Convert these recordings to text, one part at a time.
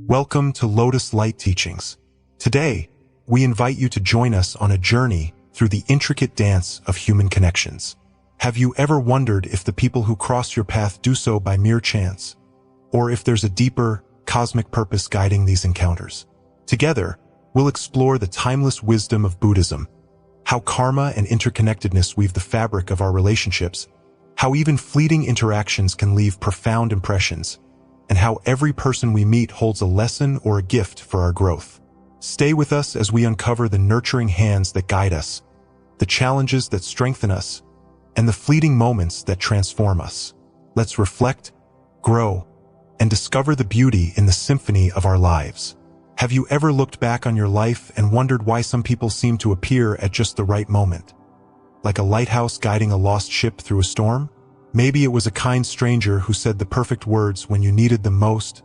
Welcome to Lotus Light Teachings. Today, we invite you to join us on a journey through the intricate dance of human connections. Have you ever wondered if the people who cross your path do so by mere chance, or if there's a deeper, cosmic purpose guiding these encounters? Together, we'll explore the timeless wisdom of Buddhism, how karma and interconnectedness weave the fabric of our relationships, how even fleeting interactions can leave profound impressions, and how every person we meet holds a lesson or a gift for our growth. Stay with us as we uncover the nurturing hands that guide us, the challenges that strengthen us, and the fleeting moments that transform us. Let's reflect, grow, and discover the beauty in the symphony of our lives. Have you ever looked back on your life and wondered why some people seem to appear at just the right moment? Like a lighthouse guiding a lost ship through a storm? Maybe it was a kind stranger who said the perfect words when you needed them most,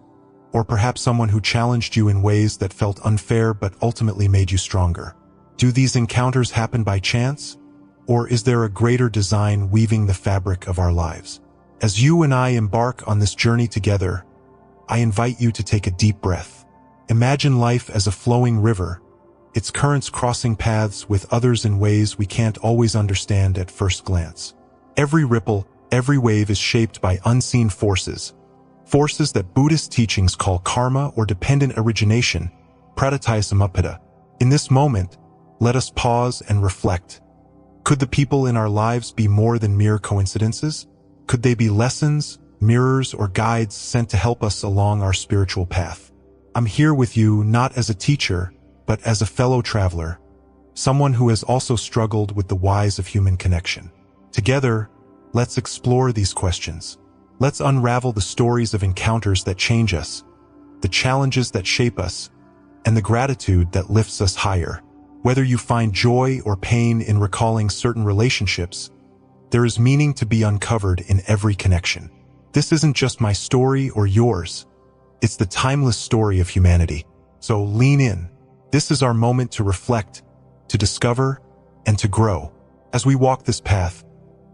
or perhaps someone who challenged you in ways that felt unfair but ultimately made you stronger. Do these encounters happen by chance, or is there a greater design weaving the fabric of our lives? As you and I embark on this journey together, I invite you to take a deep breath. Imagine life as a flowing river, its currents crossing paths with others in ways we can't always understand at first glance. Every ripple, every wave is shaped by unseen forces that Buddhist teachings call karma or dependent origination, pratityasamutpata. In this moment, let us pause and reflect. Could the people in our lives be more than mere coincidences? Could they be lessons, mirrors, or guides sent to help us along our spiritual path? I'm here with you not as a teacher, but as a fellow traveler, someone who has also struggled with the whys of human connection. Together, let's explore these questions. Let's unravel the stories of encounters that change us, the challenges that shape us, and the gratitude that lifts us higher. Whether you find joy or pain in recalling certain relationships, there is meaning to be uncovered in every connection. This isn't just my story or yours. It's the timeless story of humanity. So lean in. This is our moment to reflect, to discover, and to grow. As we walk this path,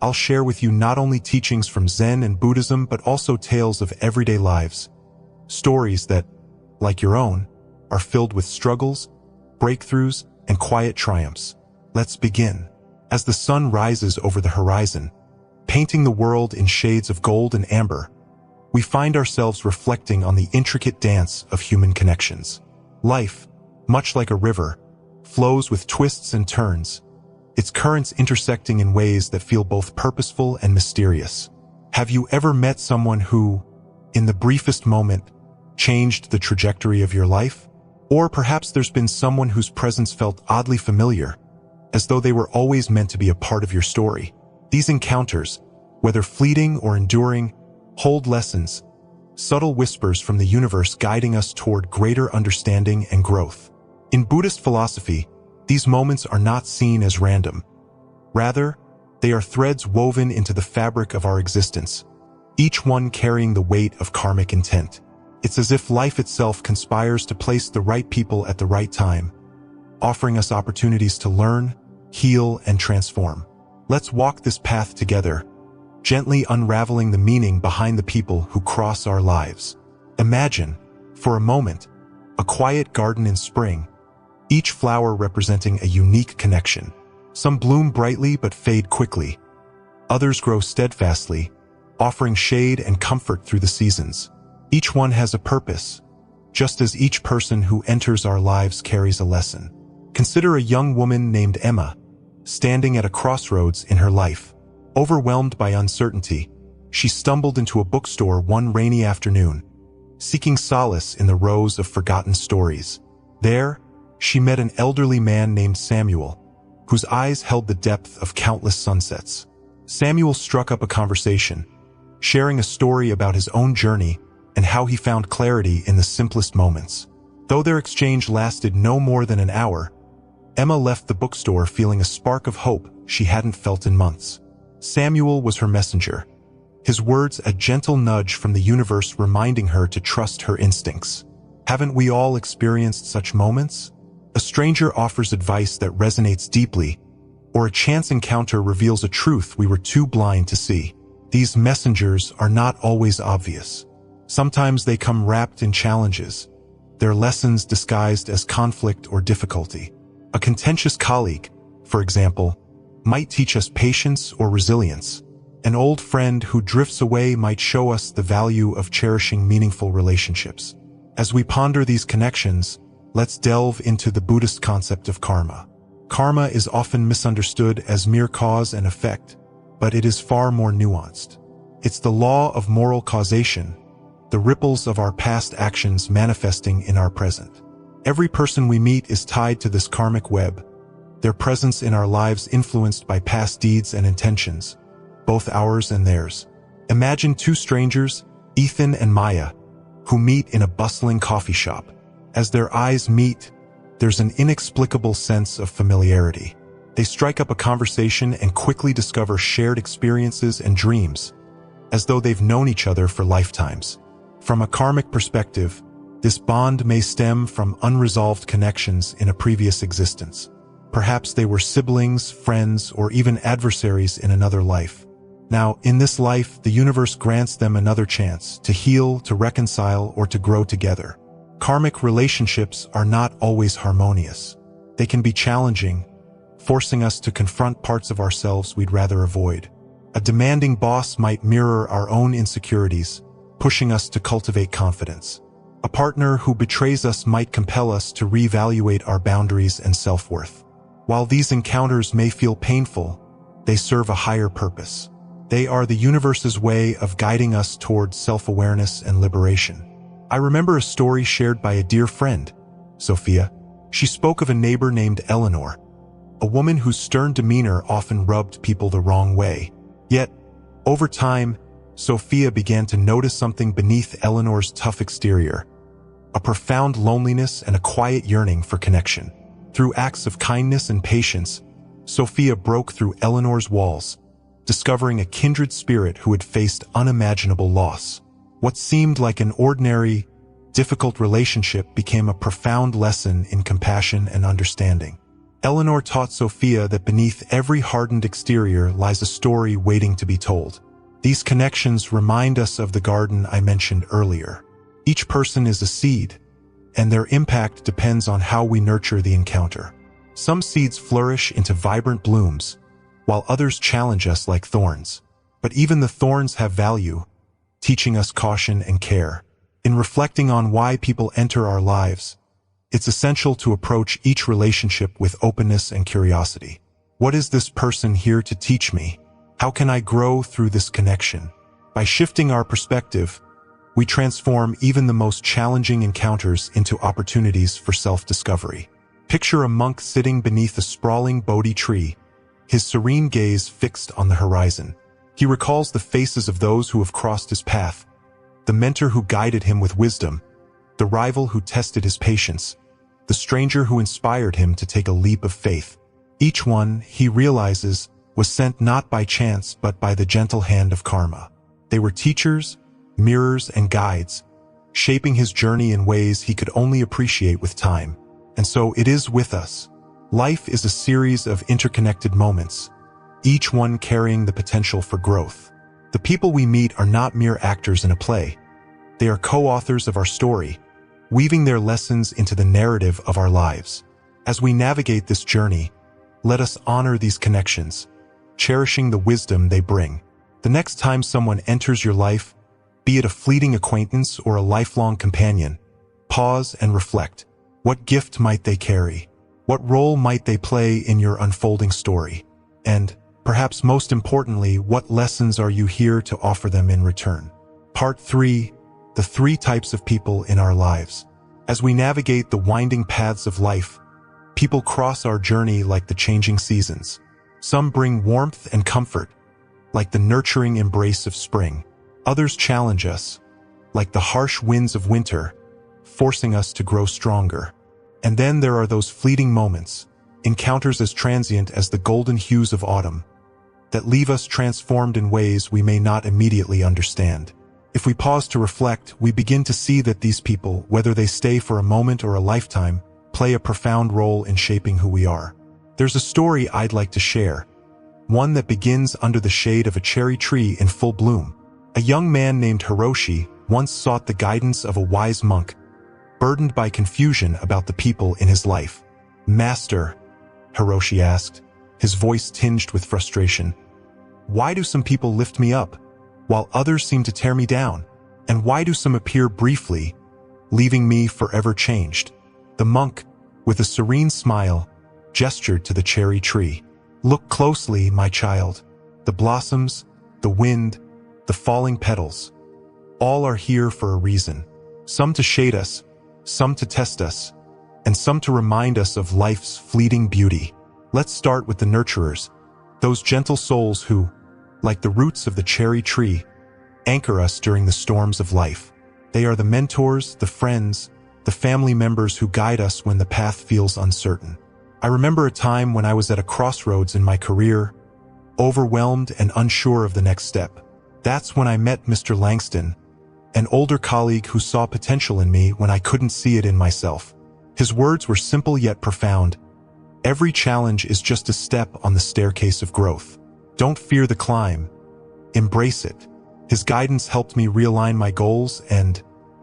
I'll share with you not only teachings from Zen and Buddhism, but also tales of everyday lives. Stories that, like your own, are filled with struggles, breakthroughs, and quiet triumphs. Let's begin. As the sun rises over the horizon, painting the world in shades of gold and amber, we find ourselves reflecting on the intricate dance of human connections. Life, much like a river, flows with twists and turns, its currents intersecting in ways that feel both purposeful and mysterious. Have you ever met someone who, in the briefest moment, changed the trajectory of your life? Or perhaps there's been someone whose presence felt oddly familiar, as though they were always meant to be a part of your story. These encounters, whether fleeting or enduring, hold lessons, subtle whispers from the universe guiding us toward greater understanding and growth. In Buddhist philosophy, these moments are not seen as random. Rather, they are threads woven into the fabric of our existence, each one carrying the weight of karmic intent. It's as if life itself conspires to place the right people at the right time, offering us opportunities to learn, heal, and transform. Let's walk this path together, gently unraveling the meaning behind the people who cross our lives. Imagine, for a moment, a quiet garden in spring, each flower representing a unique connection. Some bloom brightly but fade quickly. Others grow steadfastly, offering shade and comfort through the seasons. Each one has a purpose, just as each person who enters our lives carries a lesson. Consider a young woman named Emma, standing at a crossroads in her life. Overwhelmed by uncertainty, she stumbled into a bookstore one rainy afternoon, seeking solace in the rows of forgotten stories. There, she met an elderly man named Samuel, whose eyes held the depth of countless sunsets. Samuel struck up a conversation, sharing a story about his own journey and how he found clarity in the simplest moments. Though their exchange lasted no more than an hour, Emma left the bookstore feeling a spark of hope she hadn't felt in months. Samuel was her messenger, his words a gentle nudge from the universe reminding her to trust her instincts. Haven't we all experienced such moments? A stranger offers advice that resonates deeply, or a chance encounter reveals a truth we were too blind to see. These messengers are not always obvious. Sometimes they come wrapped in challenges, their lessons disguised as conflict or difficulty. A contentious colleague, for example, might teach us patience or resilience. An old friend who drifts away might show us the value of cherishing meaningful relationships. As we ponder these connections, let's delve into the Buddhist concept of karma. Karma is often misunderstood as mere cause and effect, but it is far more nuanced. It's the law of moral causation, the ripples of our past actions manifesting in our present. Every person we meet is tied to this karmic web, their presence in our lives influenced by past deeds and intentions, both ours and theirs. Imagine two strangers, Ethan and Maya, who meet in a bustling coffee shop. As their eyes meet, there's an inexplicable sense of familiarity. They strike up a conversation and quickly discover shared experiences and dreams, as though they've known each other for lifetimes. From a karmic perspective, this bond may stem from unresolved connections in a previous existence. Perhaps they were siblings, friends, or even adversaries in another life. Now, in this life, the universe grants them another chance to heal, to reconcile, or to grow together. Karmic relationships are not always harmonious. They can be challenging, forcing us to confront parts of ourselves we'd rather avoid. A demanding boss might mirror our own insecurities, pushing us to cultivate confidence. A partner who betrays us might compel us to reevaluate our boundaries and self-worth. While these encounters may feel painful, they serve a higher purpose. They are the universe's way of guiding us towards self-awareness and liberation. I remember a story shared by a dear friend, Sophia. She spoke of a neighbor named Eleanor, a woman whose stern demeanor often rubbed people the wrong way. Yet, over time, Sophia began to notice something beneath Eleanor's tough exterior, a profound loneliness and a quiet yearning for connection. Through acts of kindness and patience, Sophia broke through Eleanor's walls, discovering a kindred spirit who had faced unimaginable loss. What seemed like an ordinary, difficult relationship became a profound lesson in compassion and understanding. Eleanor taught Sophia that beneath every hardened exterior lies a story waiting to be told. These connections remind us of the garden I mentioned earlier. Each person is a seed, and their impact depends on how we nurture the encounter. Some seeds flourish into vibrant blooms, while others challenge us like thorns. But even the thorns have value, teaching us caution and care. In reflecting on why people enter our lives, it's essential to approach each relationship with openness and curiosity. What is this person here to teach me? How can I grow through this connection? By shifting our perspective, we transform even the most challenging encounters into opportunities for self-discovery. Picture a monk sitting beneath a sprawling Bodhi tree, his serene gaze fixed on the horizon. He recalls the faces of those who have crossed his path, the mentor who guided him with wisdom, the rival who tested his patience, the stranger who inspired him to take a leap of faith. Each one, he realizes, was sent not by chance but by the gentle hand of karma. They were teachers, mirrors, and guides, shaping his journey in ways he could only appreciate with time. And so it is with us. Life is a series of interconnected moments, each one carrying the potential for growth. The people we meet are not mere actors in a play. They are co-authors of our story, weaving their lessons into the narrative of our lives. As we navigate this journey, let us honor these connections, cherishing the wisdom they bring. The next time someone enters your life, be it a fleeting acquaintance or a lifelong companion, pause and reflect. What gift might they carry? What role might they play in your unfolding story? And, perhaps most importantly, what lessons are you here to offer them in return? Part 3. The 3 types of people in our lives. As we navigate the winding paths of life, people cross our journey like the changing seasons. Some bring warmth and comfort, like the nurturing embrace of spring. Others challenge us, like the harsh winds of winter, forcing us to grow stronger. And then there are those fleeting moments, encounters as transient as the golden hues of autumn, that leave us transformed in ways we may not immediately understand. If we pause to reflect, we begin to see that these people, whether they stay for a moment or a lifetime, play a profound role in shaping who we are. There's a story I'd like to share, one that begins under the shade of a cherry tree in full bloom. A young man named Hiroshi once sought the guidance of a wise monk, burdened by confusion about the people in his life. "Master," Hiroshi asked, his voice tinged with frustration, "why do some people lift me up, while others seem to tear me down? And why do some appear briefly, leaving me forever changed?" The monk, with a serene smile, gestured to the cherry tree. "Look closely, my child. The blossoms, the wind, the falling petals, all are here for a reason. Some to shade us, some to test us, and some to remind us of life's fleeting beauty. Let's start with the nurturers, those gentle souls who, like the roots of the cherry tree, anchor us during the storms of life. They are the mentors, the friends, the family members who guide us when the path feels uncertain. I remember a time when I was at a crossroads in my career, overwhelmed and unsure of the next step. That's when I met Mr. Langston, an older colleague who saw potential in me when I couldn't see it in myself. His words were simple yet profound. "Every challenge is just a step on the staircase of growth. Don't fear the climb. Embrace it." His guidance helped me realign my goals and,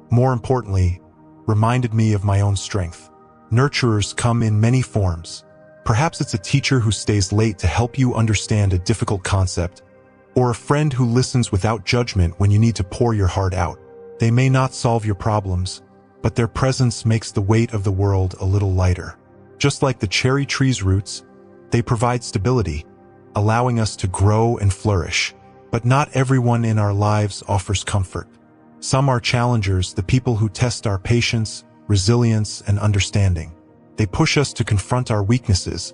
more importantly, reminded me of my own strength. Nurturers come in many forms. Perhaps it's a teacher who stays late to help you understand a difficult concept, or a friend who listens without judgment when you need to pour your heart out. They may not solve your problems, but their presence makes the weight of the world a little lighter. Just like the cherry tree's roots, they provide stability, allowing us to grow and flourish. But not everyone in our lives offers comfort. Some are challengers, the people who test our patience, resilience, and understanding. They push us to confront our weaknesses,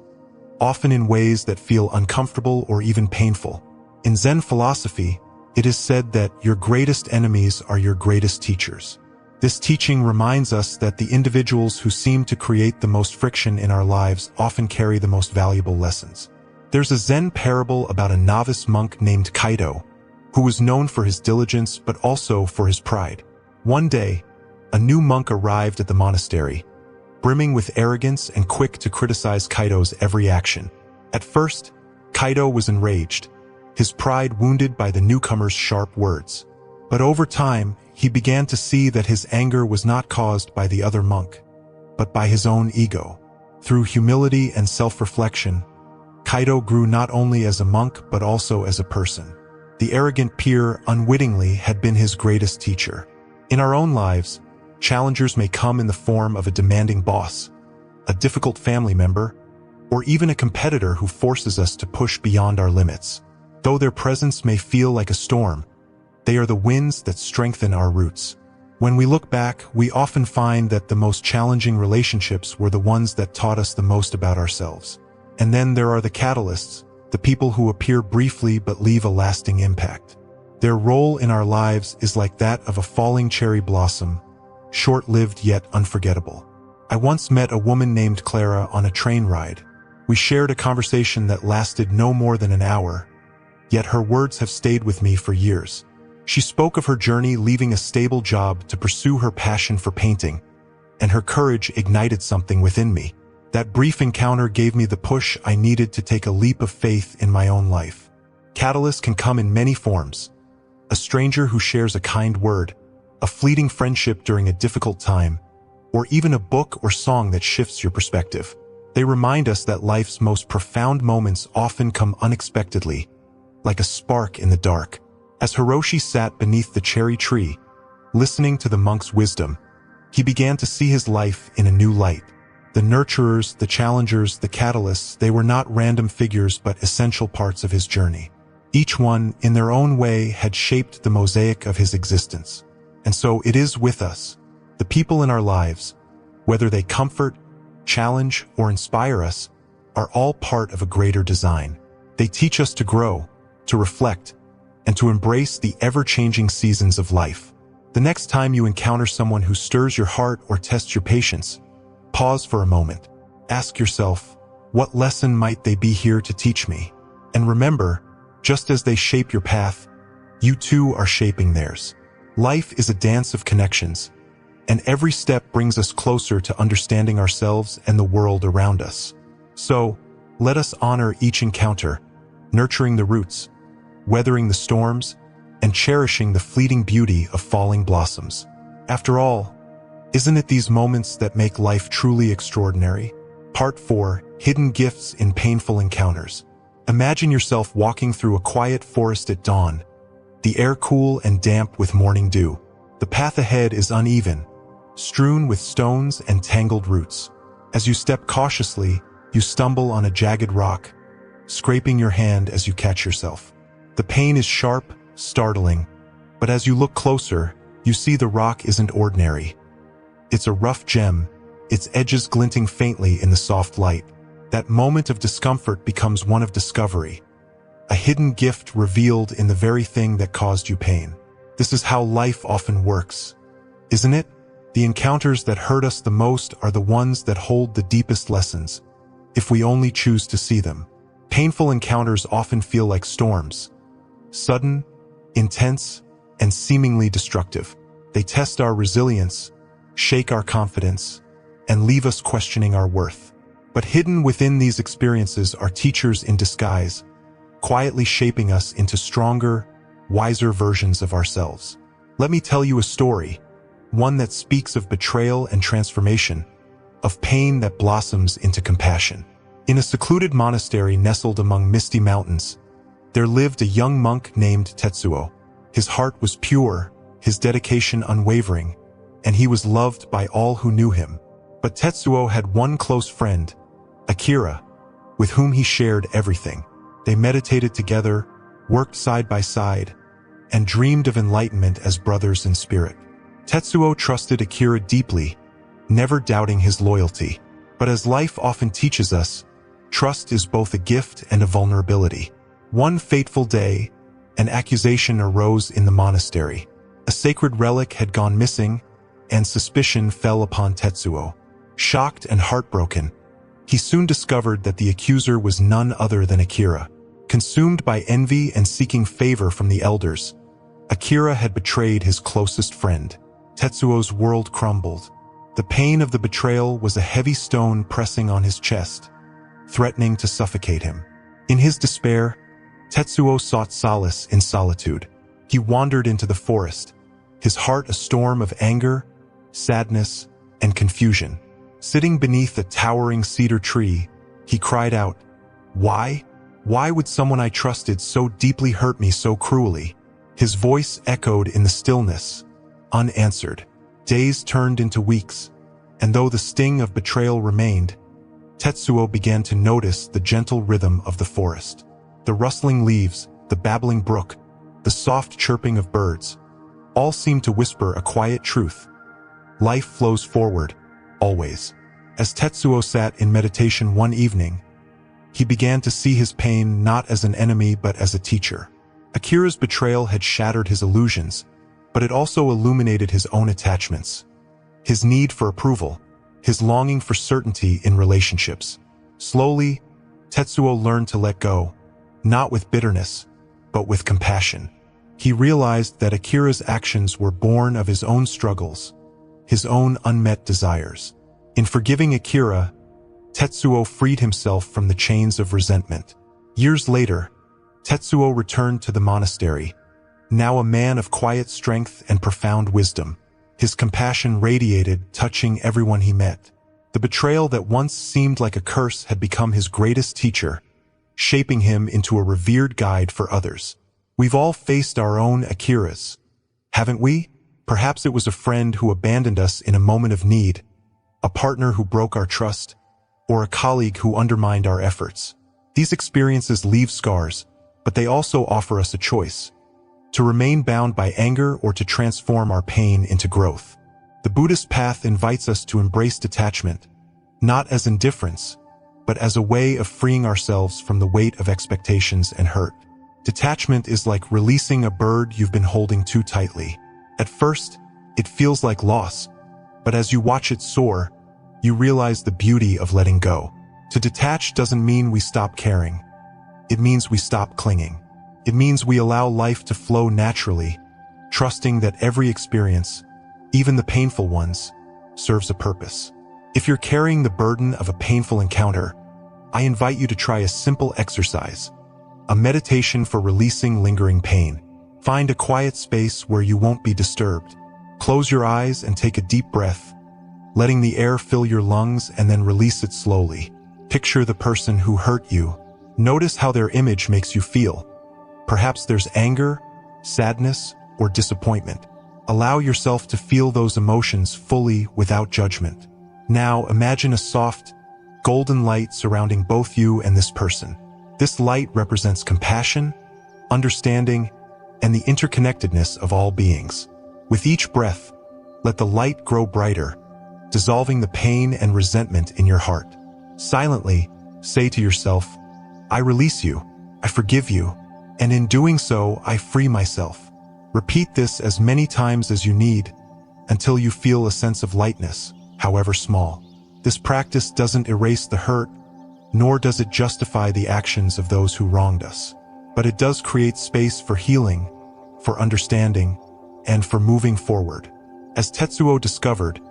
often in ways that feel uncomfortable or even painful. In Zen philosophy, it is said that your greatest enemies are your greatest teachers. This teaching reminds us that the individuals who seem to create the most friction in our lives often carry the most valuable lessons. There's a Zen parable about a novice monk named Kaido, who was known for his diligence but also for his pride. One day, a new monk arrived at the monastery, brimming with arrogance and quick to criticize Kaido's every action. At first, Kaido was enraged, his pride wounded by the newcomer's sharp words. But over time, he began to see that his anger was not caused by the other monk, but by his own ego. Through humility and self-reflection, Kaido grew not only as a monk but also as a person. The arrogant peer unwittingly had been his greatest teacher. In our own lives, challengers may come in the form of a demanding boss, a difficult family member, or even a competitor who forces us to push beyond our limits. Though their presence may feel like a storm, they are the winds that strengthen our roots. When we look back, we often find that the most challenging relationships were the ones that taught us the most about ourselves. And then there are the catalysts, the people who appear briefly but leave a lasting impact. Their role in our lives is like that of a falling cherry blossom, short-lived yet unforgettable. I once met a woman named Clara on a train ride. We shared a conversation that lasted no more than an hour, yet her words have stayed with me for years. She spoke of her journey leaving a stable job to pursue her passion for painting, and her courage ignited something within me. That brief encounter gave me the push I needed to take a leap of faith in my own life. Catalysts can come in many forms. A stranger who shares a kind word, a fleeting friendship during a difficult time, or even a book or song that shifts your perspective. They remind us that life's most profound moments often come unexpectedly, like a spark in the dark. As Hiroshi sat beneath the cherry tree, listening to the monk's wisdom, he began to see his life in a new light. The nurturers, the challengers, the catalysts, they were not random figures but essential parts of his journey. Each one, in their own way, had shaped the mosaic of his existence. And so it is with us. The people in our lives, whether they comfort, challenge, or inspire us, are all part of a greater design. They teach us to grow, to reflect, and to embrace the ever-changing seasons of life. The next time you encounter someone who stirs your heart or tests your patience, pause for a moment. Ask yourself, what lesson might they be here to teach me? And remember, just as they shape your path, you too are shaping theirs. Life is a dance of connections, and every step brings us closer to understanding ourselves and the world around us. So, let us honor each encounter, nurturing the roots, weathering the storms, and cherishing the fleeting beauty of falling blossoms. After all, Isn't it these moments that make life truly extraordinary? Part 4. Hidden Gifts in Painful Encounters. Imagine yourself walking through a quiet forest at dawn, the air cool and damp with morning dew. The path ahead is uneven, strewn with stones and tangled roots. As you step cautiously, you stumble on a jagged rock, scraping your hand as you catch yourself. The pain is sharp, startling, but as you look closer, you see the rock isn't ordinary. It's a rough gem, its edges glinting faintly in the soft light. That moment of discomfort becomes one of discovery, a hidden gift revealed in the very thing that caused you pain. This is how life often works, isn't it? The encounters that hurt us the most are the ones that hold the deepest lessons, if we only choose to see them. Painful encounters often feel like storms, sudden, intense, and seemingly destructive. They test our resilience, shake our confidence, and leave us questioning our worth. But hidden within these experiences are teachers in disguise, quietly shaping us into stronger, wiser versions of ourselves. Let me tell you a story, one that speaks of betrayal and transformation, of pain that blossoms into compassion. In a secluded monastery nestled among misty mountains, there lived a young monk named Tetsuo. His heart was pure, his dedication unwavering, and he was loved by all who knew him. But Tetsuo had one close friend, Akira, with whom he shared everything. They meditated together, worked side by side, and dreamed of enlightenment as brothers in spirit. Tetsuo trusted Akira deeply, never doubting his loyalty. But as life often teaches us, trust is both a gift and a vulnerability. One fateful day, an accusation arose in the monastery. A sacred relic had gone missing, and suspicion fell upon Tetsuo. Shocked and heartbroken, he soon discovered that the accuser was none other than Akira. Consumed by envy and seeking favor from the elders, Akira had betrayed his closest friend. Tetsuo's world crumbled. The pain of the betrayal was a heavy stone pressing on his chest, threatening to suffocate him. In his despair, Tetsuo sought solace in solitude. He wandered into the forest, his heart a storm of anger, sadness, and confusion. Sitting beneath a towering cedar tree, he cried out, "Why? Why would someone I trusted so deeply hurt me so cruelly?" His voice echoed in the stillness, unanswered. Days turned into weeks, and though the sting of betrayal remained, Tetsuo began to notice the gentle rhythm of the forest. The rustling leaves, the babbling brook, the soft chirping of birds, all seemed to whisper a quiet truth. Life flows forward, always. As Tetsuo sat in meditation one evening, he began to see his pain not as an enemy but as a teacher. Akira's betrayal had shattered his illusions, but it also illuminated his own attachments, his need for approval, his longing for certainty in relationships. Slowly, Tetsuo learned to let go, not with bitterness, but with compassion. He realized that Akira's actions were born of his own struggles, his own unmet desires. In forgiving Akira, Tetsuo freed himself from the chains of resentment. Years later, Tetsuo returned to the monastery, now a man of quiet strength and profound wisdom. His compassion radiated, touching everyone he met. The betrayal that once seemed like a curse had become his greatest teacher, shaping him into a revered guide for others. We've all faced our own Akiras, haven't we? Perhaps it was a friend who abandoned us in a moment of need, a partner who broke our trust, or a colleague who undermined our efforts. These experiences leave scars, but they also offer us a choice: to remain bound by anger or to transform our pain into growth. The Buddhist path invites us to embrace detachment, not as indifference, but as a way of freeing ourselves from the weight of expectations and hurt. Detachment is like releasing a bird you've been holding too tightly. At first, it feels like loss, but as you watch it soar, you realize the beauty of letting go. To detach doesn't mean we stop caring. It means we stop clinging. It means we allow life to flow naturally, trusting that every experience, even the painful ones, serves a purpose. If you're carrying the burden of a painful encounter, I invite you to try a simple exercise, a meditation for releasing lingering pain. Find a quiet space where you won't be disturbed. Close your eyes and take a deep breath, letting the air fill your lungs and then release it slowly. Picture the person who hurt you. Notice how their image makes you feel. Perhaps there's anger, sadness, or disappointment. Allow yourself to feel those emotions fully without judgment. Now imagine a soft, golden light surrounding both you and this person. This light represents compassion, understanding, and the interconnectedness of all beings. With each breath, let the light grow brighter, dissolving the pain and resentment in your heart. Silently, say to yourself, I release you, I forgive you, and in doing so, I free myself. Repeat this as many times as you need until you feel a sense of lightness, however small. This practice doesn't erase the hurt, nor does it justify the actions of those who wronged us. But it does create space for healing, for understanding, and for moving forward. As Tetsuo discovered,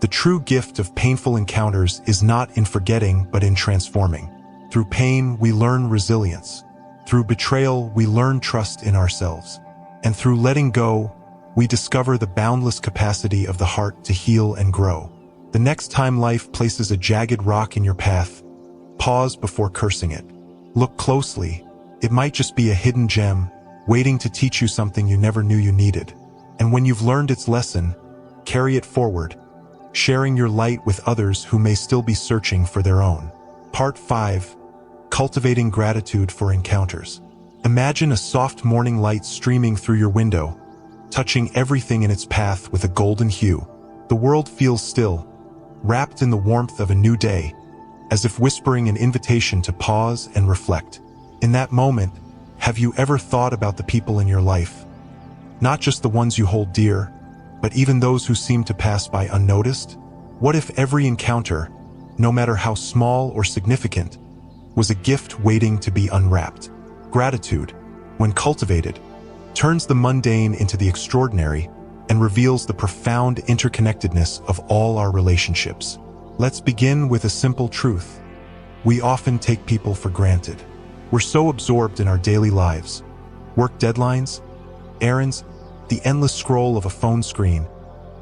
the true gift of painful encounters is not in forgetting but in transforming. Through pain, we learn resilience. Through betrayal, we learn trust in ourselves. And through letting go, we discover the boundless capacity of the heart to heal and grow. The next time life places a jagged rock in your path, pause before cursing it. Look closely. It might just be a hidden gem, waiting to teach you something you never knew you needed. And when you've learned its lesson, carry it forward, sharing your light with others who may still be searching for their own. Part 5. Cultivating gratitude for encounters. Imagine a soft morning light streaming through your window, touching everything in its path with a golden hue. The world feels still, wrapped in the warmth of a new day, as if whispering an invitation to pause and reflect. In that moment, have you ever thought about the people in your life? Not just the ones you hold dear, but even those who seem to pass by unnoticed? What if every encounter, no matter how small or significant, was a gift waiting to be unwrapped? Gratitude, when cultivated, turns the mundane into the extraordinary and reveals the profound interconnectedness of all our relationships. Let's begin with a simple truth. We often take people for granted. We're so absorbed in our daily lives, work deadlines, errands, the endless scroll of a phone screen,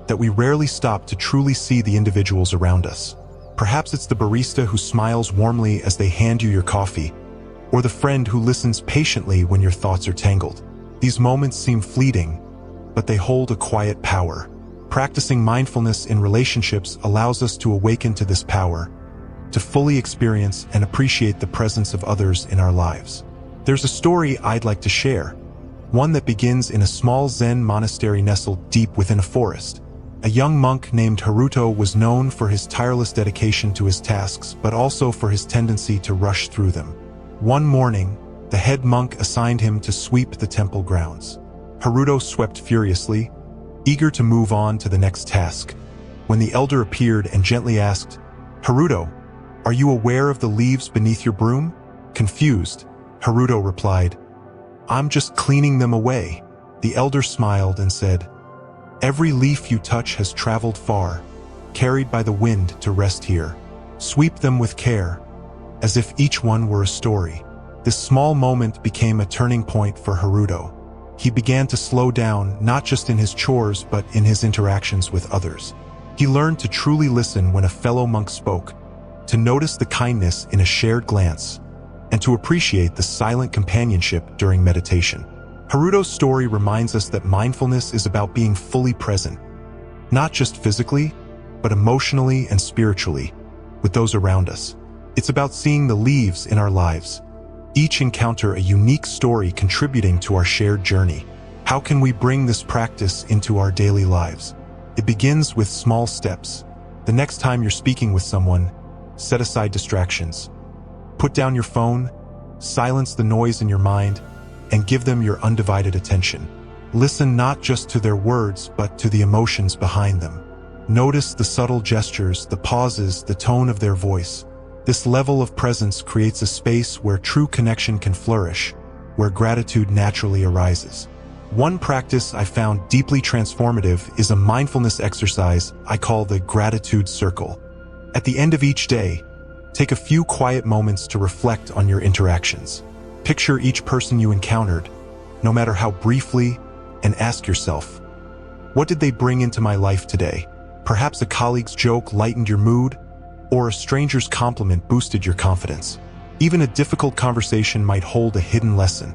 that we rarely stop to truly see the individuals around us. Perhaps it's the barista who smiles warmly as they hand you your coffee, or the friend who listens patiently when your thoughts are tangled. These moments seem fleeting, but they hold a quiet power. Practicing mindfulness in relationships allows us to awaken to this power, to fully experience and appreciate the presence of others in our lives. There's a story I'd like to share, one that begins in a small Zen monastery nestled deep within a forest. A young monk named Haruto was known for his tireless dedication to his tasks, but also for his tendency to rush through them. One morning, the head monk assigned him to sweep the temple grounds. Haruto swept furiously, eager to move on to the next task, when the elder appeared and gently asked, "Haruto, are you aware of the leaves beneath your broom?" Confused, Haruto replied, "I'm just cleaning them away." The elder smiled and said, "Every leaf you touch has traveled far, carried by the wind to rest here. Sweep them with care, as if each one were a story." This small moment became a turning point for Haruto. He began to slow down, not just in his chores, but in his interactions with others. He learned to truly listen when a fellow monk spoke, to notice the kindness in a shared glance, and to appreciate the silent companionship during meditation. Haruto's story reminds us that mindfulness is about being fully present, not just physically, but emotionally and spiritually, with those around us. It's about seeing the leaves in our lives, each encounter a unique story contributing to our shared journey. How can we bring this practice into our daily lives? It begins with small steps. The next time you're speaking with someone, set aside distractions. Put down your phone, silence the noise in your mind, and give them your undivided attention. Listen not just to their words, but to the emotions behind them. Notice the subtle gestures, the pauses, the tone of their voice. This level of presence creates a space where true connection can flourish, where gratitude naturally arises. One practice I found deeply transformative is a mindfulness exercise I call the gratitude circle. At the end of each day, take a few quiet moments to reflect on your interactions. Picture each person you encountered, no matter how briefly, and ask yourself, what did they bring into my life today? Perhaps a colleague's joke lightened your mood, or a stranger's compliment boosted your confidence. Even a difficult conversation might hold a hidden lesson,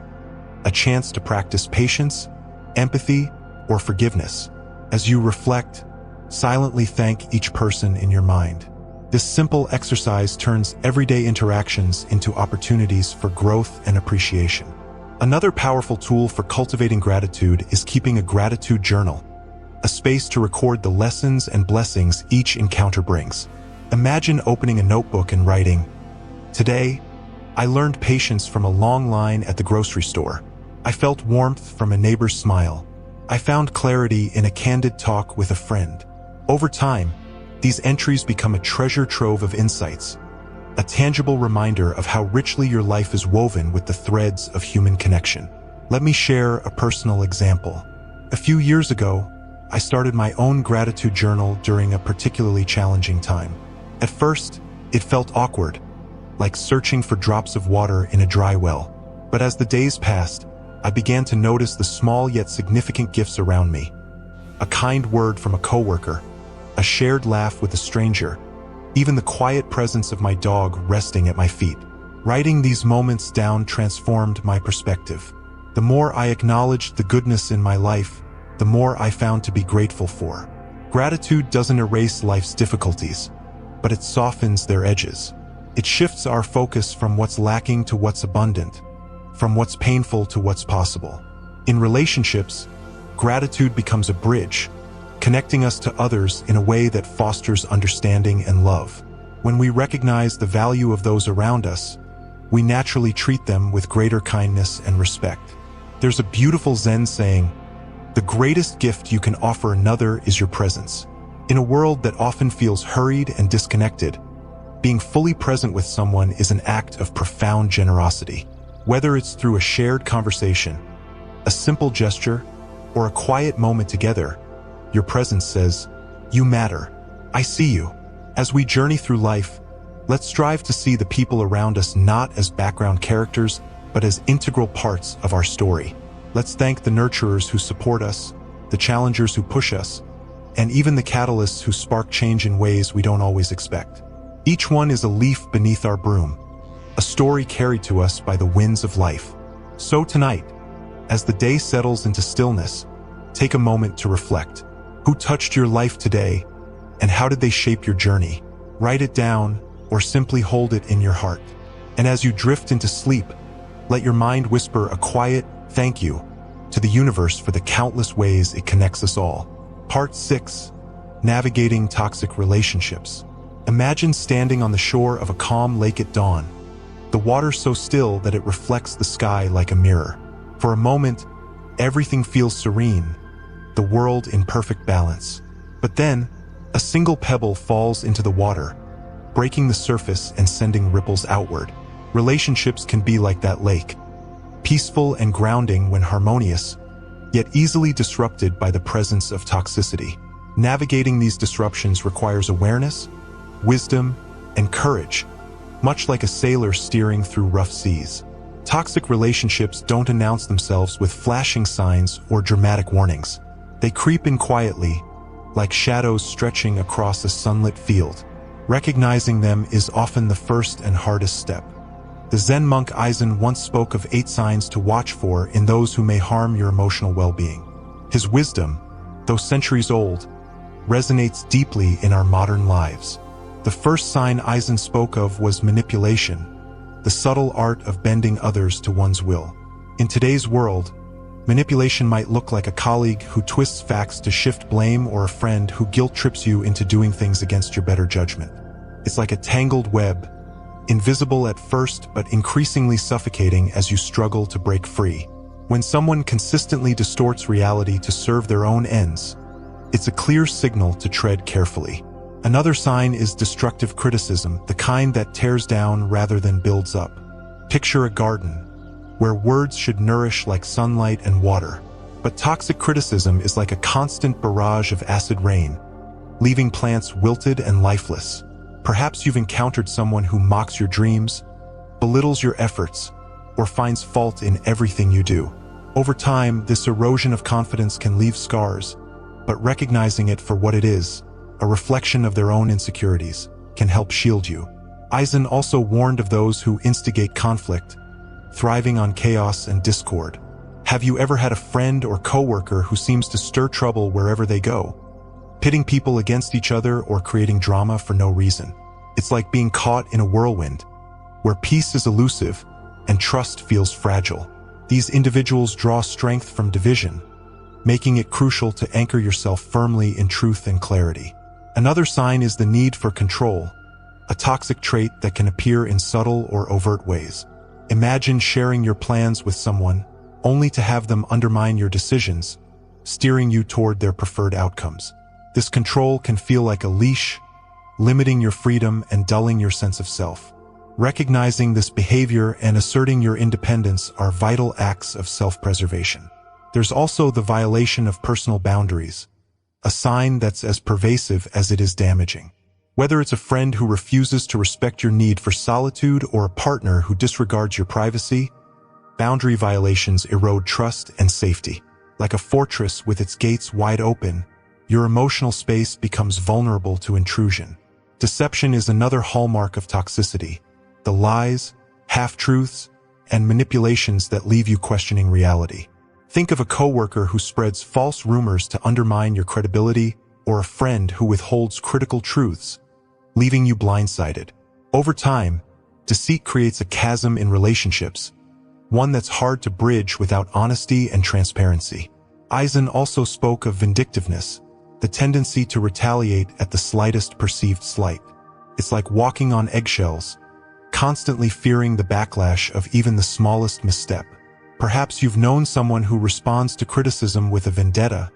a chance to practice patience, empathy, or forgiveness. As you reflect, silently thank each person in your mind. This simple exercise turns everyday interactions into opportunities for growth and appreciation. Another powerful tool for cultivating gratitude is keeping a gratitude journal, a space to record the lessons and blessings each encounter brings. Imagine opening a notebook and writing, "Today, I learned patience from a long line at the grocery store. I felt warmth from a neighbor's smile. I found clarity in a candid talk with a friend." Over time, these entries become a treasure trove of insights, a tangible reminder of how richly your life is woven with the threads of human connection. Let me share a personal example. A few years ago, I started my own gratitude journal during a particularly challenging time. At first, it felt awkward, like searching for drops of water in a dry well. But as the days passed, I began to notice the small yet significant gifts around me. A kind word from a coworker, a shared laugh with a stranger, even the quiet presence of my dog resting at my feet. Writing these moments down transformed my perspective. The more I acknowledged the goodness in my life, the more I found to be grateful for. Gratitude doesn't erase life's difficulties, but it softens their edges. It shifts our focus from what's lacking to what's abundant, from what's painful to what's possible. In relationships, gratitude becomes a bridge, connecting us to others in a way that fosters understanding and love. When we recognize the value of those around us, we naturally treat them with greater kindness and respect. There's a beautiful Zen saying, "The greatest gift you can offer another is your presence." In a world that often feels hurried and disconnected, being fully present with someone is an act of profound generosity. Whether it's through a shared conversation, a simple gesture, or a quiet moment together, your presence says, "You matter. I see you." As we journey through life, let's strive to see the people around us not as background characters, but as integral parts of our story. Let's thank the nurturers who support us, the challengers who push us, and even the catalysts who spark change in ways we don't always expect. Each one is a leaf beneath our broom, a story carried to us by the winds of life. So tonight, as the day settles into stillness, take a moment to reflect. Who touched your life today, and how did they shape your journey? Write it down, or simply hold it in your heart. And as you drift into sleep, let your mind whisper a quiet thank you to the universe for the countless ways it connects us all. Part 6. Navigating Toxic Relationships. Imagine standing on the shore of a calm lake at dawn, the water so still that it reflects the sky like a mirror. For a moment, everything feels serene, the world in perfect balance. But then, a single pebble falls into the water, breaking the surface and sending ripples outward. Relationships can be like that lake, peaceful and grounding when harmonious, yet easily disrupted by the presence of toxicity. Navigating these disruptions requires awareness, wisdom, and courage, much like a sailor steering through rough seas. Toxic relationships don't announce themselves with flashing signs or dramatic warnings. They creep in quietly, like shadows stretching across a sunlit field. Recognizing them is often the first and hardest step. The Zen monk Aizen once spoke of 8 signs to watch for in those who may harm your emotional well-being. His wisdom, though centuries old, resonates deeply in our modern lives. The first sign Aizen spoke of was manipulation, the subtle art of bending others to one's will. In today's world, manipulation might look like a colleague who twists facts to shift blame or a friend who guilt-trips you into doing things against your better judgment. It's like a tangled web, invisible at first but increasingly suffocating as you struggle to break free. When someone consistently distorts reality to serve their own ends, it's a clear signal to tread carefully. Another sign is destructive criticism, the kind that tears down rather than builds up. Picture a garden, where words should nourish like sunlight and water. But toxic criticism is like a constant barrage of acid rain, leaving plants wilted and lifeless. Perhaps you've encountered someone who mocks your dreams, belittles your efforts, or finds fault in everything you do. Over time, this erosion of confidence can leave scars, but recognizing it for what it is, a reflection of their own insecurities, can help shield you. Eisen also warned of those who instigate conflict, thriving on chaos and discord. Have you ever had a friend or coworker who seems to stir trouble wherever they go, pitting people against each other or creating drama for no reason? It's like being caught in a whirlwind, where peace is elusive and trust feels fragile. These individuals draw strength from division, making it crucial to anchor yourself firmly in truth and clarity. Another sign is the need for control, a toxic trait that can appear in subtle or overt ways. Imagine sharing your plans with someone, only to have them undermine your decisions, steering you toward their preferred outcomes. This control can feel like a leash, limiting your freedom and dulling your sense of self. Recognizing this behavior and asserting your independence are vital acts of self-preservation. There's also the violation of personal boundaries, a sign that's as pervasive as it is damaging. Whether it's a friend who refuses to respect your need for solitude or a partner who disregards your privacy, boundary violations erode trust and safety. Like a fortress with its gates wide open, your emotional space becomes vulnerable to intrusion. Deception is another hallmark of toxicity. The lies, half-truths, and manipulations that leave you questioning reality. Think of a coworker who spreads false rumors to undermine your credibility, or a friend who withholds critical truths, leaving you blindsided. Over time, deceit creates a chasm in relationships, one that's hard to bridge without honesty and transparency. Eisen also spoke of vindictiveness, the tendency to retaliate at the slightest perceived slight. It's like walking on eggshells, constantly fearing the backlash of even the smallest misstep. Perhaps you've known someone who responds to criticism with a vendetta,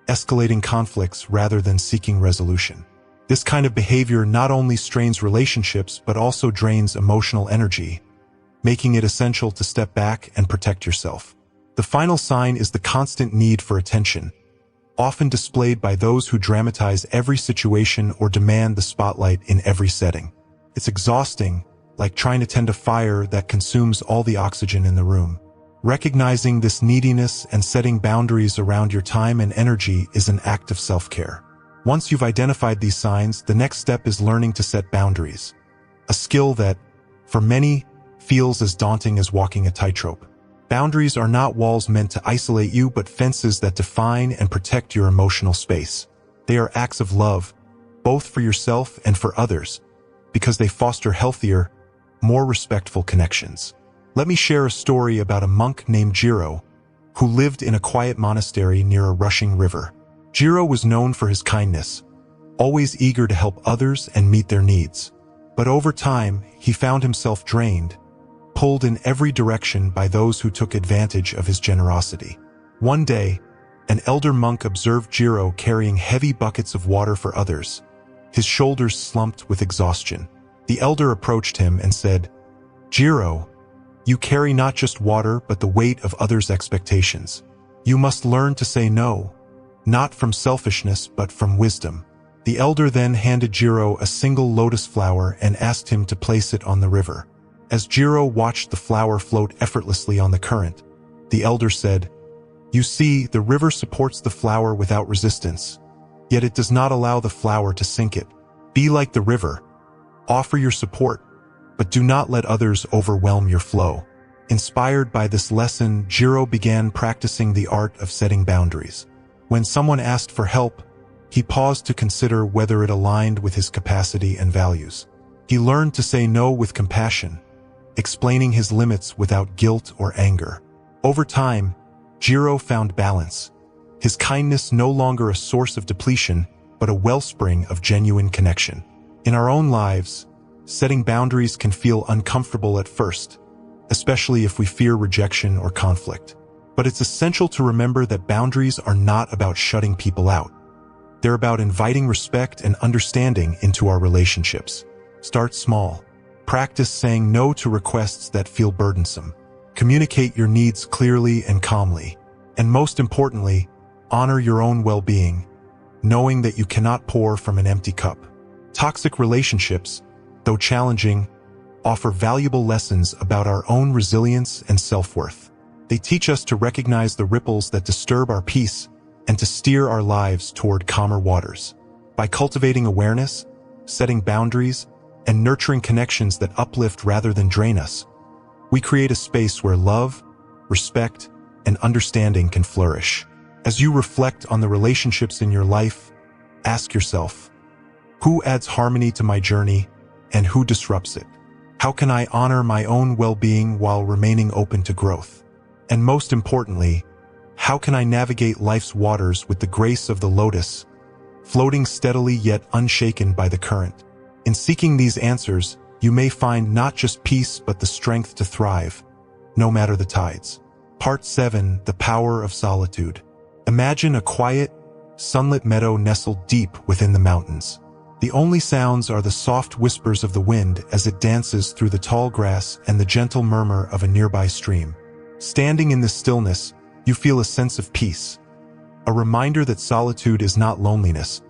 escalating conflicts rather than seeking resolution. This kind of behavior not only strains relationships but also drains emotional energy, making it essential to step back and protect yourself. The final sign is the constant need for attention, often displayed by those who dramatize every situation or demand the spotlight in every setting. It's exhausting, like trying to tend a fire that consumes all the oxygen in the room. Recognizing this neediness and setting boundaries around your time and energy is an act of self-care. Once you've identified these signs, the next step is learning to set boundaries, a skill that, for many, feels as daunting as walking a tightrope. Boundaries are not walls meant to isolate you, but fences that define and protect your emotional space. They are acts of love, both for yourself and for others, because they foster healthier, more respectful connections. Let me share a story about a monk named Jiro, who lived in a quiet monastery near a rushing river. Jiro was known for his kindness, always eager to help others and meet their needs. But over time, he found himself drained, pulled in every direction by those who took advantage of his generosity. One day, an elder monk observed Jiro carrying heavy buckets of water for others, his shoulders slumped with exhaustion. The elder approached him and said, "Jiro, you carry not just water but the weight of others' expectations. You must learn to say no, not from selfishness but from wisdom." The elder then handed Jiro a single lotus flower and asked him to place it on the river. As Jiro watched the flower float effortlessly on the current, the elder said, "You see, the river supports the flower without resistance, yet it does not allow the flower to sink it. Be like the river. Offer your support, but do not let others overwhelm your flow." Inspired by this lesson, Jiro began practicing the art of setting boundaries. When someone asked for help, he paused to consider whether it aligned with his capacity and values. He learned to say no with compassion, explaining his limits without guilt or anger. Over time, Jiro found balance, his kindness no longer a source of depletion, but a wellspring of genuine connection. In our own lives, setting boundaries can feel uncomfortable at first, especially if we fear rejection or conflict. But it's essential to remember that boundaries are not about shutting people out. They're about inviting respect and understanding into our relationships. Start small. Practice saying no to requests that feel burdensome. Communicate your needs clearly and calmly. And most importantly, honor your own well-being, knowing that you cannot pour from an empty cup. Toxic relationships, though challenging, offer valuable lessons about our own resilience and self-worth. They teach us to recognize the ripples that disturb our peace and to steer our lives toward calmer waters. By cultivating awareness, setting boundaries, and nurturing connections that uplift rather than drain us, we create a space where love, respect, and understanding can flourish. As you reflect on the relationships in your life, ask yourself, who adds harmony to my journey and who disrupts it? How can I honor my own well-being while remaining open to growth? And most importantly, how can I navigate life's waters with the grace of the lotus, floating steadily yet unshaken by the current? In seeking these answers, you may find not just peace but the strength to thrive, no matter the tides. Part 7. The Power of Solitude. Imagine a quiet, sunlit meadow nestled deep within the mountains. The only sounds are the soft whispers of the wind as it dances through the tall grass and the gentle murmur of a nearby stream. Standing in this stillness, you feel a sense of peace, a reminder that solitude is not loneliness,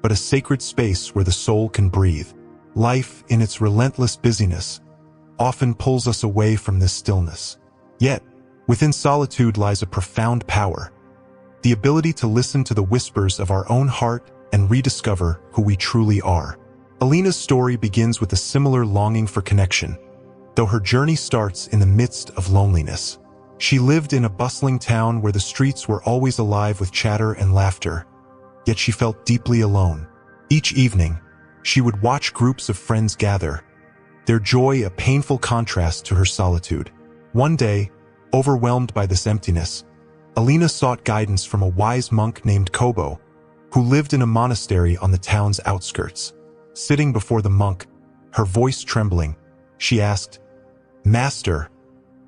but a sacred space where the soul can breathe. Life, in its relentless busyness, often pulls us away from this stillness. Yet, within solitude lies a profound power, the ability to listen to the whispers of our own heart and rediscover who we truly are. Alina's story begins with a similar longing for connection, though her journey starts in the midst of loneliness. She lived in a bustling town where the streets were always alive with chatter and laughter, yet she felt deeply alone. Each evening, she would watch groups of friends gather, their joy a painful contrast to her solitude. One day, overwhelmed by this emptiness, Alina sought guidance from a wise monk named Kobo, who lived in a monastery on the town's outskirts. Sitting before the monk, her voice trembling, she asked, "Master,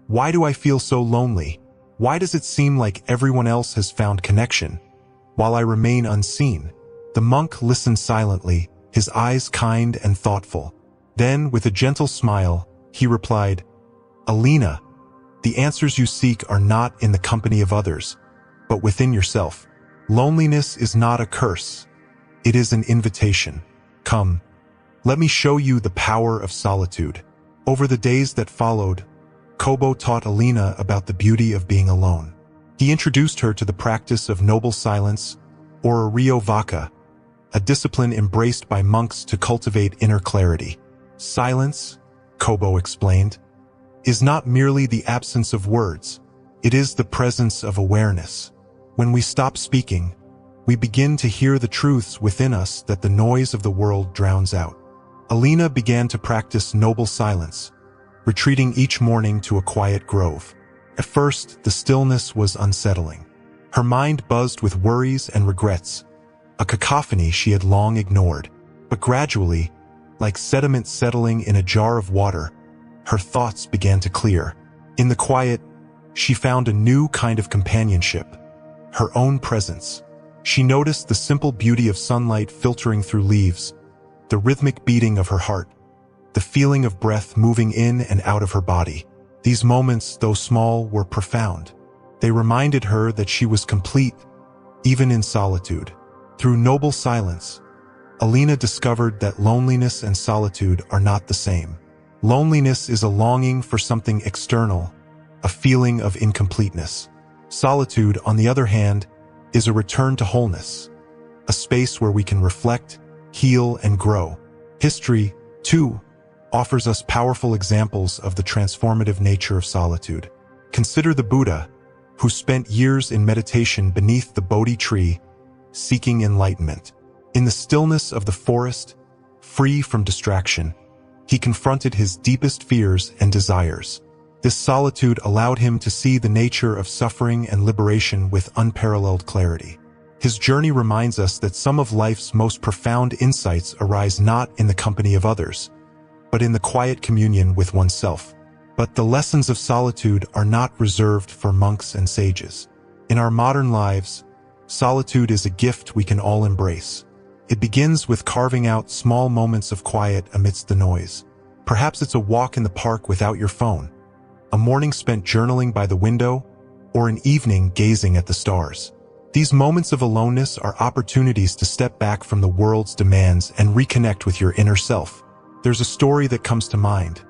why do I feel so lonely? Why does it seem like everyone else has found connection, while I remain unseen?" The monk listened silently, his eyes kind and thoughtful. Then, with a gentle smile, he replied, "Alina, the answers you seek are not in the company of others, but within yourself. Loneliness is not a curse. It is an invitation. Come, let me show you the power of solitude." Over the days that followed, Kobo taught Alina about the beauty of being alone. He introduced her to the practice of noble silence, or Rio Vaka, a discipline embraced by monks to cultivate inner clarity. Silence, Kobo explained, is not merely the absence of words. It is the presence of awareness. When we stop speaking, we begin to hear the truths within us that the noise of the world drowns out. Alina began to practice noble silence, retreating each morning to a quiet grove. At first, the stillness was unsettling. Her mind buzzed with worries and regrets, a cacophony she had long ignored. But gradually, like sediment settling in a jar of water, her thoughts began to clear. In the quiet, she found a new kind of companionship, her own presence. She noticed the simple beauty of sunlight filtering through leaves, the rhythmic beating of her heart, the feeling of breath moving in and out of her body. These moments, though small, were profound. They reminded her that she was complete, even in solitude. Through noble silence, Alina discovered that loneliness and solitude are not the same. Loneliness is a longing for something external, a feeling of incompleteness. Solitude, on the other hand, is a return to wholeness, a space where we can reflect, heal, and grow. History, too, offers us powerful examples of the transformative nature of solitude. Consider the Buddha, who spent years in meditation beneath the Bodhi tree, seeking enlightenment. In the stillness of the forest, free from distraction, he confronted his deepest fears and desires. This solitude allowed him to see the nature of suffering and liberation with unparalleled clarity. His journey reminds us that some of life's most profound insights arise not in the company of others, but in the quiet communion with oneself. But the lessons of solitude are not reserved for monks and sages. In our modern lives, solitude is a gift we can all embrace. It begins with carving out small moments of quiet amidst the noise. Perhaps it's a walk in the park without your phone, a morning spent journaling by the window, or an evening gazing at the stars. These moments of aloneness are opportunities to step back from the world's demands and reconnect with your inner self. There's a story that comes to mind.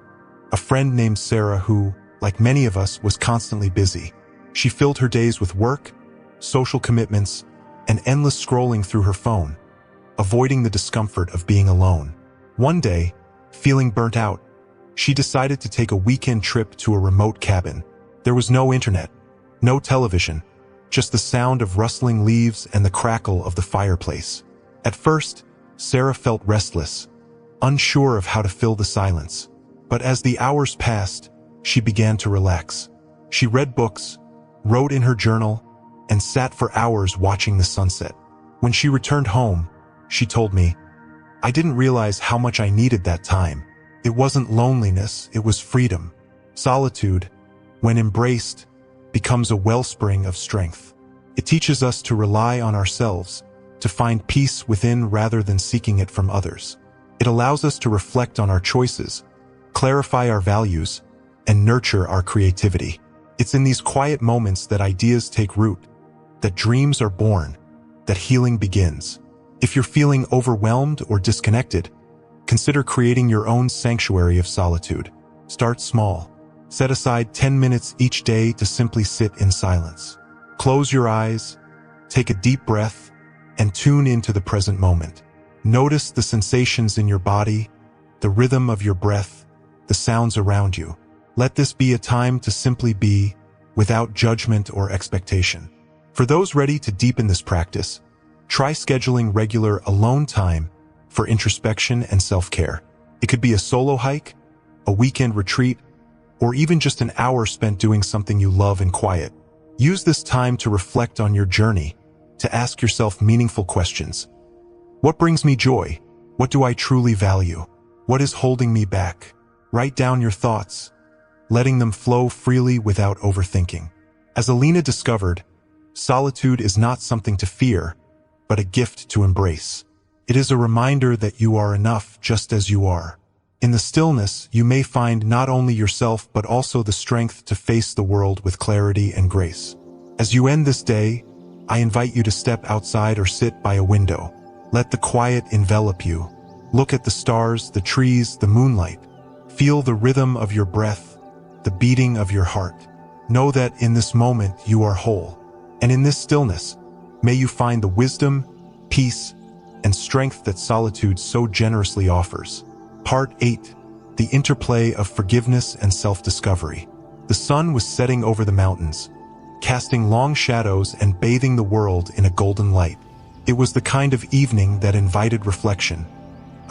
A friend named Sarah who, like many of us, was constantly busy. She filled her days with work, social commitments, and endless scrolling through her phone, avoiding the discomfort of being alone. One day, feeling burnt out, she decided to take a weekend trip to a remote cabin. There was no internet, no television, just the sound of rustling leaves and the crackle of the fireplace. At first, Sarah felt restless, unsure of how to fill the silence. But as the hours passed, she began to relax. She read books, wrote in her journal, and sat for hours watching the sunset. When she returned home, she told me, "I didn't realize how much I needed that time. It wasn't loneliness, it was freedom." Solitude, when embraced, becomes a wellspring of strength. It teaches us to rely on ourselves, to find peace within rather than seeking it from others. It allows us to reflect on our choices, clarify our values, and nurture our creativity. It's in these quiet moments that ideas take root, that dreams are born, that healing begins. If you're feeling overwhelmed or disconnected, consider creating your own sanctuary of solitude. Start small. Set aside 10 minutes each day to simply sit in silence. Close your eyes, take a deep breath, and tune into the present moment. Notice the sensations in your body, the rhythm of your breath, the sounds around you. Let this be a time to simply be, without judgment or expectation. For those ready to deepen this practice, try scheduling regular alone time for introspection and self-care. It could be a solo hike, a weekend retreat, or even just an hour spent doing something you love in quiet. Use this time to reflect on your journey, to ask yourself meaningful questions. What brings me joy? What do I truly value? What is holding me back? Write down your thoughts, letting them flow freely without overthinking. As Alina discovered, solitude is not something to fear, but a gift to embrace. It is a reminder that you are enough just as you are. In the stillness, you may find not only yourself but also the strength to face the world with clarity and grace. As you end this day, I invite you to step outside or sit by a window. Let the quiet envelop you. Look at the stars, the trees, the moonlight. Feel the rhythm of your breath, the beating of your heart. Know that in this moment you are whole. And in this stillness, may you find the wisdom, peace, and strength that solitude so generously offers. Part 8. The interplay of forgiveness and self-discovery. The sun was setting over the mountains, casting long shadows and bathing the world in a golden light. It was the kind of evening that invited reflection,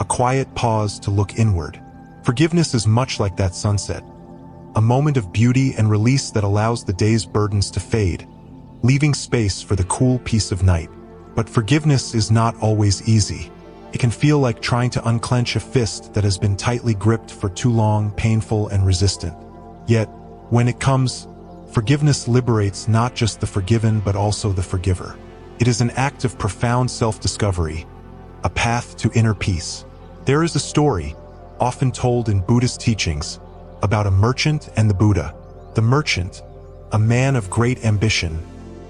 a quiet pause to look inward. Forgiveness is much like that sunset, a moment of beauty and release that allows the day's burdens to fade, leaving space for the cool peace of night. But forgiveness is not always easy. It can feel like trying to unclench a fist that has been tightly gripped for too long, painful and resistant. Yet, when it comes, forgiveness liberates not just the forgiven but also the forgiver. It is an act of profound self-discovery, a path to inner peace. There is a story, often told in Buddhist teachings, about a merchant and the Buddha. The merchant, a man of great ambition,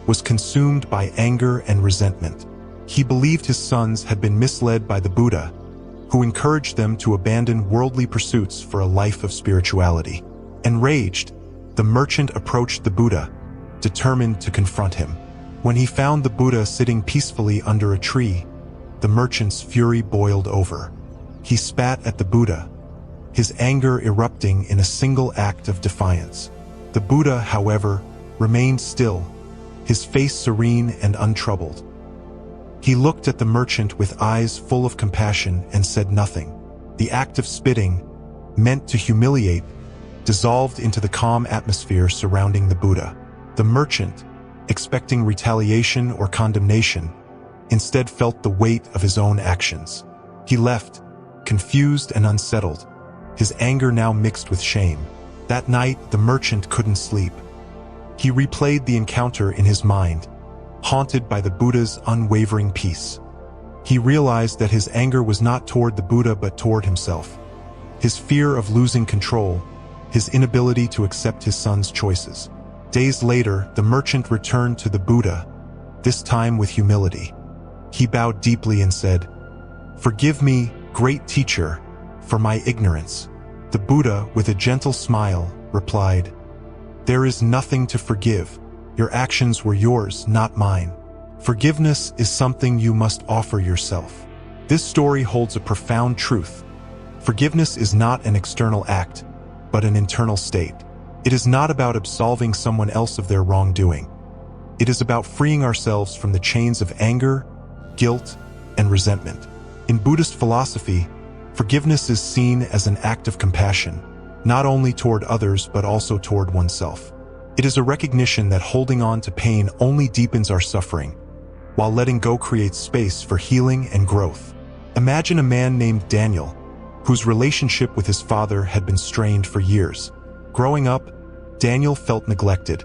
was consumed by anger and resentment. He believed his sons had been misled by the Buddha, who encouraged them to abandon worldly pursuits for a life of spirituality. Enraged, the merchant approached the Buddha, determined to confront him. When he found the Buddha sitting peacefully under a tree, the merchant's fury boiled over. He spat at the Buddha, his anger erupting in a single act of defiance. The Buddha, however, remained still, his face serene and untroubled. He looked at the merchant with eyes full of compassion and said nothing. The act of spitting, meant to humiliate, dissolved into the calm atmosphere surrounding the Buddha. The merchant, expecting retaliation or condemnation, instead felt the weight of his own actions. He left, confused and unsettled, his anger now mixed with shame. That night, the merchant couldn't sleep. He replayed the encounter in his mind, haunted by the Buddha's unwavering peace. He realized that his anger was not toward the Buddha but toward himself. His fear of losing control, his inability to accept his son's choices. Days later, the merchant returned to the Buddha, this time with humility. He bowed deeply and said, "Forgive me, great teacher, for my ignorance." The Buddha, with a gentle smile, replied, "There is nothing to forgive. Your actions were yours, not mine. Forgiveness is something you must offer yourself. This story holds a profound truth. Forgiveness is not an external act, but an internal state. It is not about absolving someone else of their wrongdoing. It is about freeing ourselves from the chains of anger, guilt, and resentment. In Buddhist philosophy, forgiveness is seen as an act of compassion, not only toward others but also toward oneself. It is a recognition that holding on to pain only deepens our suffering, while letting go creates space for healing and growth. Imagine a man named Daniel, whose relationship with his father had been strained for years. Growing up, Daniel felt neglected,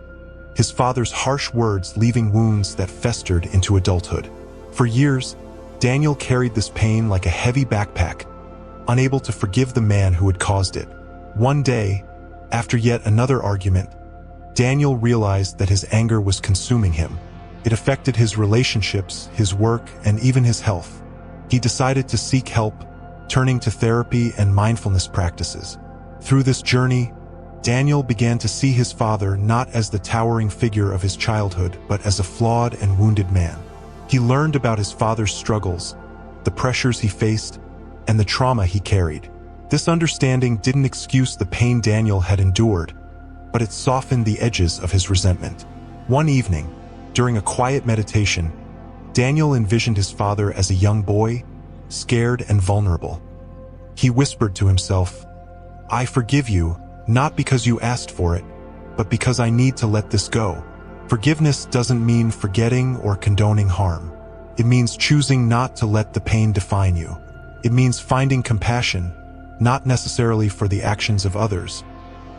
his father's harsh words leaving wounds that festered into adulthood. For years, Daniel carried this pain like a heavy backpack, unable to forgive the man who had caused it. One day, after yet another argument, Daniel realized that his anger was consuming him. It affected his relationships, his work, and even his health. He decided to seek help, turning to therapy and mindfulness practices. Through this journey, Daniel began to see his father not as the towering figure of his childhood, but as a flawed and wounded man. He learned about his father's struggles, the pressures he faced, and the trauma he carried. This understanding didn't excuse the pain Daniel had endured, but it softened the edges of his resentment. One evening, during a quiet meditation, Daniel envisioned his father as a young boy, scared and vulnerable. He whispered to himself, "I forgive you, not because you asked for it, but because I need to let this go." Forgiveness doesn't mean forgetting or condoning harm. It means choosing not to let the pain define you. It means finding compassion, not necessarily for the actions of others,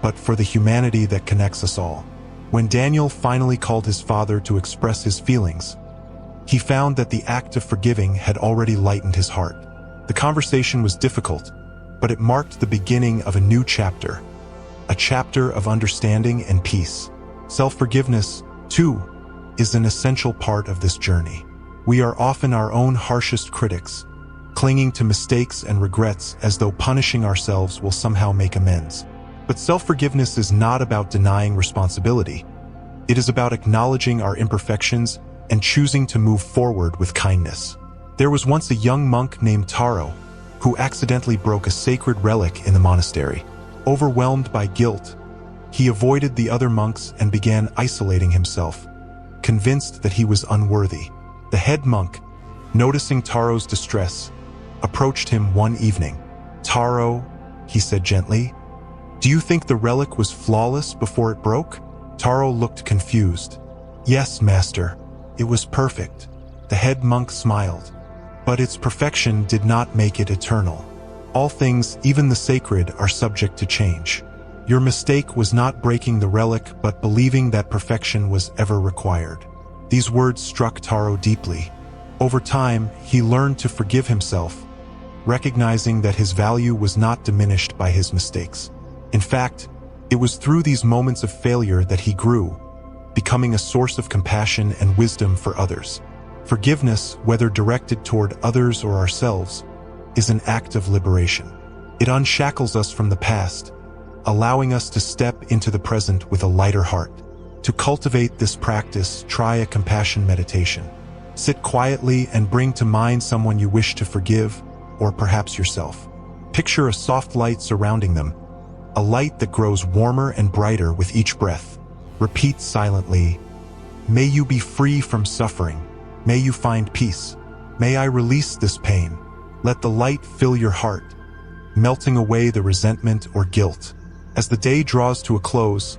but for the humanity that connects us all. When Daniel finally called his father to express his feelings, he found that the act of forgiving had already lightened his heart. The conversation was difficult, but it marked the beginning of a new chapter, a chapter of understanding and peace. Self-forgiveness, too, is an essential part of this journey. We are often our own harshest critics, clinging to mistakes and regrets as though punishing ourselves will somehow make amends. But self-forgiveness is not about denying responsibility. It is about acknowledging our imperfections and choosing to move forward with kindness. There was once a young monk named Taro who accidentally broke a sacred relic in the monastery. Overwhelmed by guilt, he avoided the other monks and began isolating himself, convinced that he was unworthy. The head monk, noticing Taro's distress, approached him one evening. "Taro," he said gently, "do you think the relic was flawless before it broke?" Taro looked confused. "Yes, master. It was perfect." The head monk smiled. "But its perfection did not make it eternal. All things, even the sacred, are subject to change. Your mistake was not breaking the relic, but believing that perfection was ever required." These words struck Taro deeply. Over time, he learned to forgive himself, recognizing that his value was not diminished by his mistakes. In fact, it was through these moments of failure that he grew, becoming a source of compassion and wisdom for others. Forgiveness, whether directed toward others or ourselves, is an act of liberation. It unshackles us from the past, allowing us to step into the present with a lighter heart. To cultivate this practice, try a compassion meditation. Sit quietly and bring to mind someone you wish to forgive, or perhaps yourself. Picture a soft light surrounding them, a light that grows warmer and brighter with each breath. Repeat silently, "May you be free from suffering. May you find peace. May I release this pain." Let the light fill your heart, melting away the resentment or guilt. As the day draws to a close,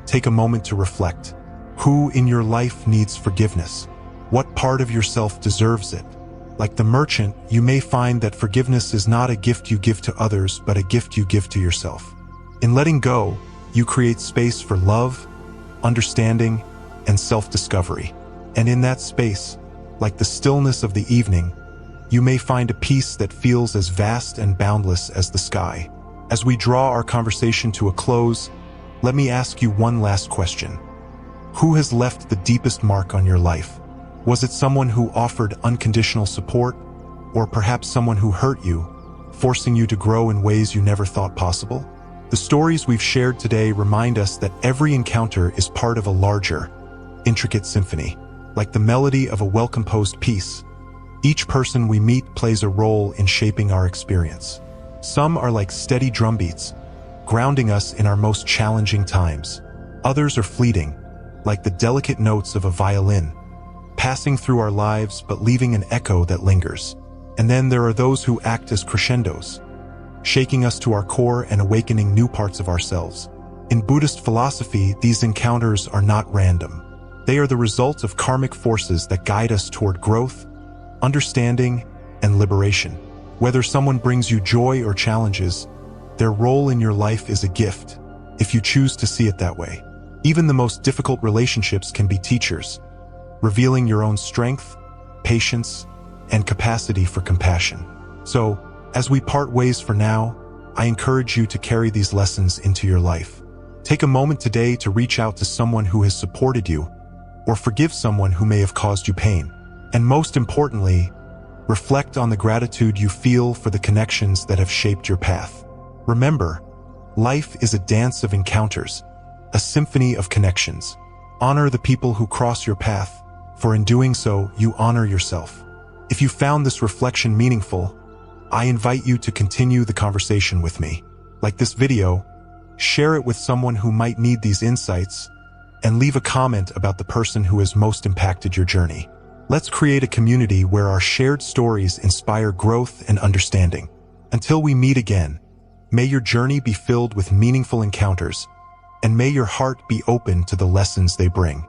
take a moment to reflect. Who in your life needs forgiveness? What part of yourself deserves it? Like the merchant, you may find that forgiveness is not a gift you give to others, but a gift you give to yourself. In letting go, you create space for love, understanding, and self-discovery. And in that space, like the stillness of the evening, you may find a peace that feels as vast and boundless as the sky. As we draw our conversation to a close, let me ask you one last question. Who has left the deepest mark on your life? Was it someone who offered unconditional support, or perhaps someone who hurt you, forcing you to grow in ways you never thought possible? The stories we've shared today remind us that every encounter is part of a larger, intricate symphony. Like the melody of a well-composed piece, Each person we meet plays a role in shaping our experience. Some are like steady drumbeats, grounding us in our most challenging times. Others are fleeting, like the delicate notes of a violin, passing through our lives but leaving an echo that lingers. And then there are those who act as crescendos, shaking us to our core and awakening new parts of ourselves. In Buddhist philosophy, these encounters are not random. They are the result of karmic forces that guide us toward growth, understanding, and liberation. Whether someone brings you joy or challenges, their role in your life is a gift, if you choose to see it that way. Even the most difficult relationships can be teachers, revealing your own strength, patience, and capacity for compassion. So, as we part ways for now, I encourage you to carry these lessons into your life. Take a moment today to reach out to someone who has supported you, or forgive someone who may have caused you pain. And most importantly, reflect on the gratitude you feel for the connections that have shaped your path. Remember, life is a dance of encounters, a symphony of connections. Honor the people who cross your path, for in doing so, you honor yourself. If you found this reflection meaningful, I invite you to continue the conversation with me. Like this video, share it with someone who might need these insights, and leave a comment about the person who has most impacted your journey. Let's create a community where our shared stories inspire growth and understanding. Until we meet again, may your journey be filled with meaningful encounters, and may your heart be open to the lessons they bring.